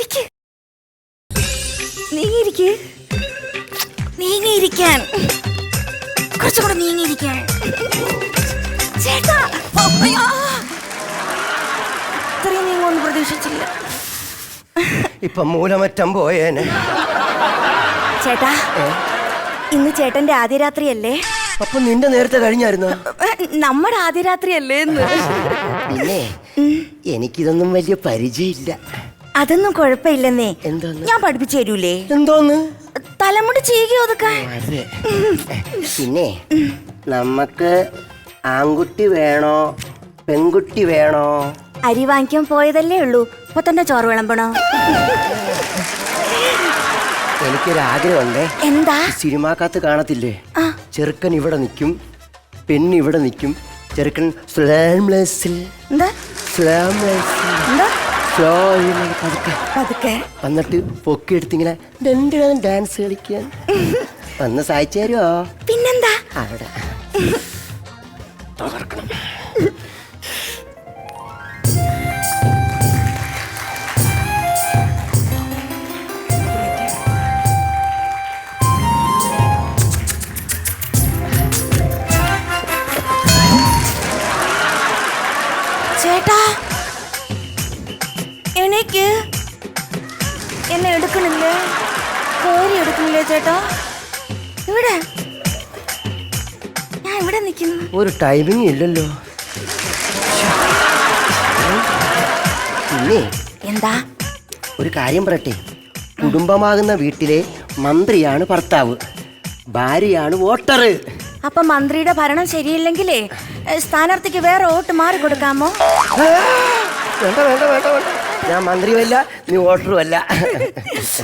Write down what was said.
ഇരിക്ക്. നീങ്ങിയിരിക്ക്. നീങ്ങിയിരിക്കാൻ. കുറച്ചും കൂടെ നീങ്ങിയിരിക്കാൻ. ചേട്ടാ, അയ്യോ. ഇത്രയും നീങ്ങൊന്നും പ്രതീക്ഷിച്ചില്ല. ഇപ്പൊ മൂലമറ്റം പോയേനെ. ചേട്ടാ, ഇന്ന് ചേട്ടന്റെ ആദ്യ രാത്രിയല്ലേ? അപ്പൊ നിന്റെ നേരത്തെ കഴിഞ്ഞായിരുന്നു. നമ്മുടെ ആദ്യ രാത്രിയല്ലേ എന്ന്. പിന്നെ എനിക്കിതൊന്നും വലിയ പരിചയമില്ല. അതൊന്നും കുഴപ്പമില്ലെന്നേ. എന്തോന്ന്? ഞാൻ പഠിപ്പിച്ചു തരൂലേ? എന്തോന്ന്? തലമുടി ചീകി ഒതുക്കാൻ. പിന്നെ നമുക്ക് ആൺകുട്ടി വേണോ പെൺകുട്ടി വേണോ? അരി വാങ്ങിക്കാൻ പോയതല്ലേ ഉള്ളൂ, ഇപ്പൊ തന്നെ ചോറ് വിളമ്പണോ? എനിക്കൊരാഗ്രഹമുണ്ടേ. എന്താ? സിനിമാക്കകത്ത് കാണത്തില്ലേ, ആ. ചെറുക്കൻ ഇവിടെ നിൽക്കും, പെണ്ണ് ഇവിടെ നിൽക്കും. ചെറുക്കൻ സ്ലാംലെസ്സിൽ എന്താ? സ്ലാംലെസ്സിൽ എന്താ? പതുക്കെ പതുക്കെ എന്നിട്ട് പൊക്കിയെടുത്തിങ്ങനെ ഡാൻസ് കളിക്കാൻ ഒന്ന് സഹായിച്ചു തരുമോ? പിന്നെന്താ? അവിടെ തകർക്കണം. ചേട്ടാ, എനിക്ക് എന്നെ എടുക്കണില്ലേ? കോരി എടുക്കണില്ലേ ചേട്ടാ? ഇവിടെ ഞാൻ ഇവിടെ നിൽക്കുന്നു. ഒരു ടൈമിങ് ഇല്ലല്ലോ. പിന്നെ എന്താ? ഒരു കാര്യം പറയട്ടെ. കുടുംബമാകുന്ന വീട്ടിലെ മന്ത്രിയാണ് ഭർത്താവ്, ഭാര്യയാണ് വോട്ടർ. അപ്പൊ മന്ത്രിയുടെ ഭരണം ശരിയില്ലെങ്കിലേ സ്ഥാനാർത്ഥിക്ക് വേറെ വോട്ട് മാറി കൊടുക്കാമോ? വേണ്ട വേണ്ട വേണ്ട വേണ്ട. ഞാൻ മന്ത്രിയുമല്ല, നീ വോട്ടറുമല്ല.